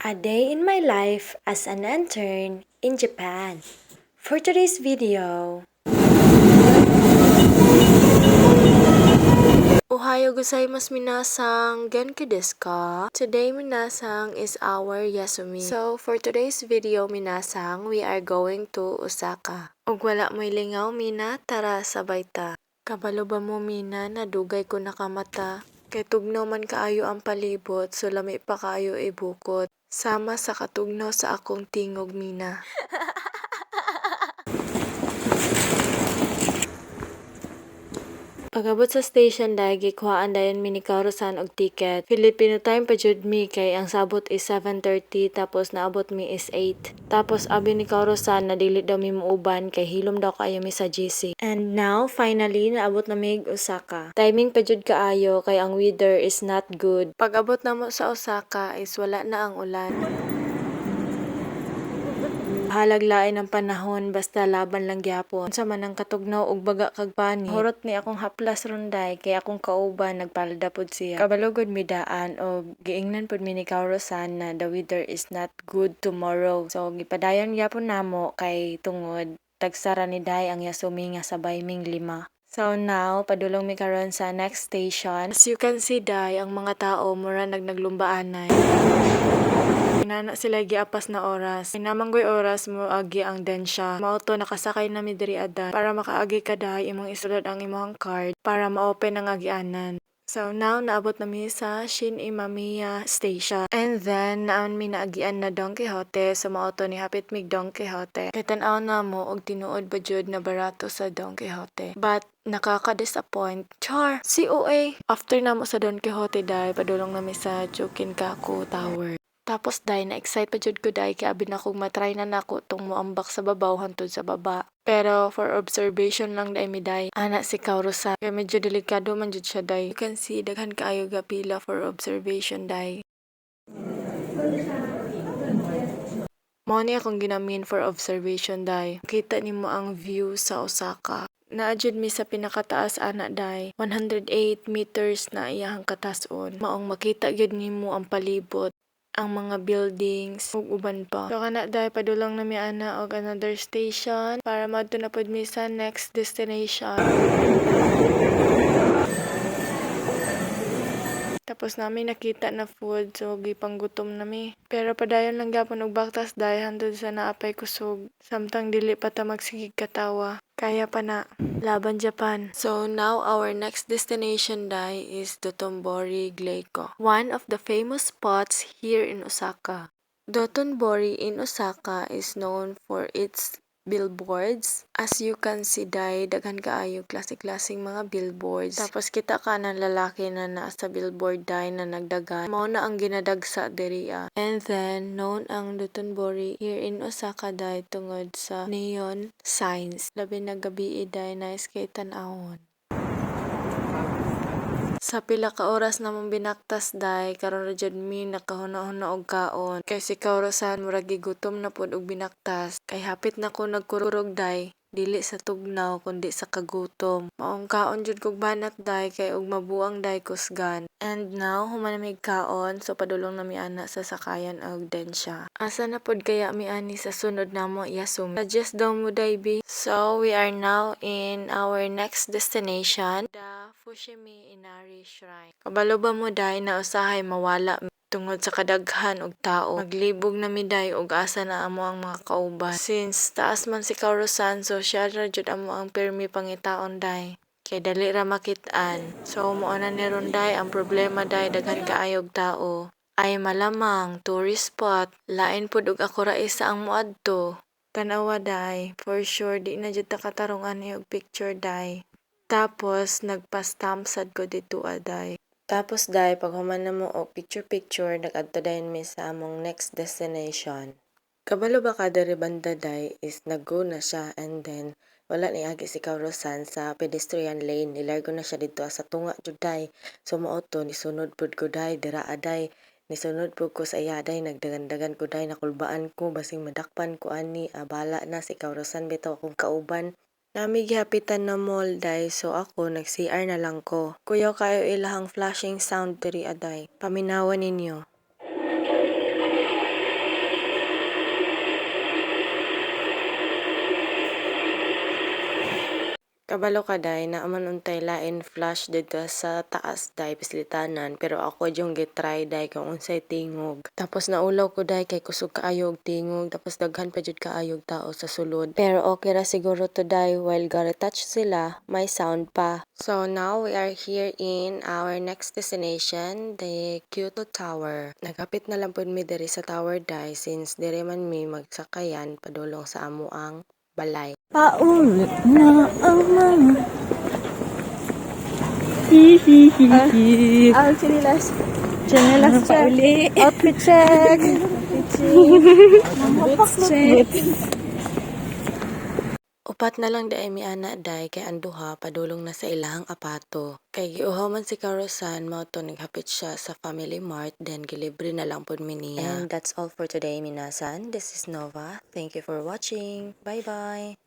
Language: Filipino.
A day in my life as an intern in Japan. For today's video, Ohayo gozaimasu minasang, genki desu ka? Today minasang is our Yasumi. So for today's video minasang, we are going to Osaka. Ug wala mo'y lingaw mina, tara sabay ta. Kabalo ba mo mina, nadugay ko nakamata. Kay tugnaw man kaayo ang palibot, so lami pa kaayo ibukot. Sama sa katugnaw sa akong tingog mina. Pagabot sa station dahil gikuhaan dayon mi ni Kaurosan og ticket. Filipino time pa jud mi kay ang sabot is 7:30 tapos naabot mi is 8. Tapos abi ni Kaurosan na dili daw mi muuban kay hilom daw kaayo mi sa GC. And now finally naabot na mi Osaka. Timing pa jud kaayo kay ang weather is not good. Pag-abot namo sa Osaka is wala na ang ulan. Halaglain ang panahon basta laban lang gyapon. Sa man ang katugnaw og baga kag pani. Horot ni akong haplas ronday kay akong kauban nagpalda pod siya. Kabalugod mi daan og giingnan pod mi ni Kaurosan na the weather is not good tomorrow. So gipadayon gyapon namo kay tungod tagsara ni Day ang Yasumi nga sabay ming 5. So now, padulong mi karon sa next station. As you can see, Day, ang mga tao mura naglumbaanay. Inana sila giapas na oras. Pinamanggoy oras mo agi ang densya. Mauto nakasakay na mi diri adan para makaagi ka Day imong isulod ang imong card para ma-open ang agianan. So now, naabot na mi sa Shin Imamiya Station. And then, naon mi naagian na Don Quixote. So, mauto ni hapit mig Don Quixote. Kaya tanaw na mo og tinuod ba jud na barato sa Don Quixote. But, nakaka-disappoint. Char! COA! After na mo sa Don Quixote, Day, padulong na mi sa Chukinkaku Tower. Tapos Day, na-excite pa jud ko Day kay abi na kong matry na nako tong moambak sa babaw hantod sa baba. Pero for observation lang Day mi Day, ana si Kaurosan. Kaya medyo delikado man jud siya Day. You can see daghan kaayo gapila for observation Day. Mao ni akong ginamin for observation Day. Kita nimo ang view sa Osaka. Naadjud mi sa pinakataas ana Day. 108 meters na iyahang katason. Maong makita gyud nimo ang palibot, ang mga buildings ug uban pa. So kana Day padulong na mi ana og another station para madto na pod mi sa next destination. Tapos namin nakita na food so gipanggutom na mi. Pero padayon lang gyapon og baktas Day hantod sa naapay kusog. Samtang dili pa ta magsigig katawa. Kaya pa na. Laban Japan. So now our next destination Day is Dotonbori Gleiko, one of the famous spots here in Osaka. Dotonbori in Osaka is known for its billboards. As you can see Day, daghan kaayo klase-klaseng mga billboards. Tapos kita ka ng lalaki na naa sa billboard Day na nagdagan. Mao na ang ginadagsa diri. And then known ang Dotonbori here in Osaka Day tungod sa neon signs. Labi na gabi Day na skate tan-awon. Sa pila ka oras namong binaktas Day, karon ra jud mi nakahuna-huna og kaon. Kay si Kaurosan murag gigutom na pod og binaktas. Kay hapit na ko nagkurog Day, dili sa tugnaw kundi sa kagutom. Maong kaon jud kog banat Day kay og mabuang Day kusgan. And now human na mig kaon so padulong na mi ana sa sakayan og densya. Asa na pod kaya mi ani sa sunod namo Yasumi. Suggest daw mo Day B. So we are now in our next destination, the Fushimi Inari Shrine. Kabalo ba mo Day na usahay mawala tungod sa kadaghan og tao. Maglibog na mi Day og asa na amo ang mga kauban. Since taas man si Kaurosan so siya ra jud amo ang pirmi pangitaon Day. Kay dali ra makit-an. So mo na ni ron Day ang problema Day daghan kaayog tao. Ay malamang tourist spot, lain pud og ako ra isa ang moadto. Tanawa Day, for sure di na jud ta katarong ani og picture Day. Tapos nagpa-stamp sad ko dito Day. Tapos Day, pag human na mo og picture nag-adto dayon mi sa among next destination. Kabalo ba ka diri banda Day is nag-go na siya and then wala ni agi si Kaurosan sa pedestrian lane. Nilargo na siya dito sa tunga jud Day. So mauto ni sunod pud ko Day dira Day. Nisunod po ko sa iya Day, nagdagan-dagan ko Day, nakulbaan ko, basing madakpan ko ani, bala na si Kaurosan bitaw akong kauban. Nami gihapitan na mall Day, so ako nag-CR na lang ko. Kuyaw kayo ilahang flashing sound diri Day, paminawan ninyo. Kabalo ka day na man untay lain flash dito sa taas day pislitanan pero ako yung gitry day kung unsay tingog. Tapos naulaw ko day kay kusog kaayog tingog tapos daghan pa jud kaayog tao sa sulod. Pero okay ra siguro to day while ga-retouch sila may sound pa. So now we are here in our next destination, the Kyoto Tower. Nagapit na lang pud mi diri sa tower day since diri man mi magsakayan padulong sa amo ang balay. Paulit na ang mga hihihihi. Ang chinilas. Chanelas check. Outfit check. Boots check. Upat na lang day mi ana day kay anduha padulong na sa ilahang apato. Kay giuhaw man si Karosan mao to naghapit siya sa Family Mart then gilibre na lang pud mi niya. And that's all for today minasan. This is Nova. Thank you for watching. Bye bye.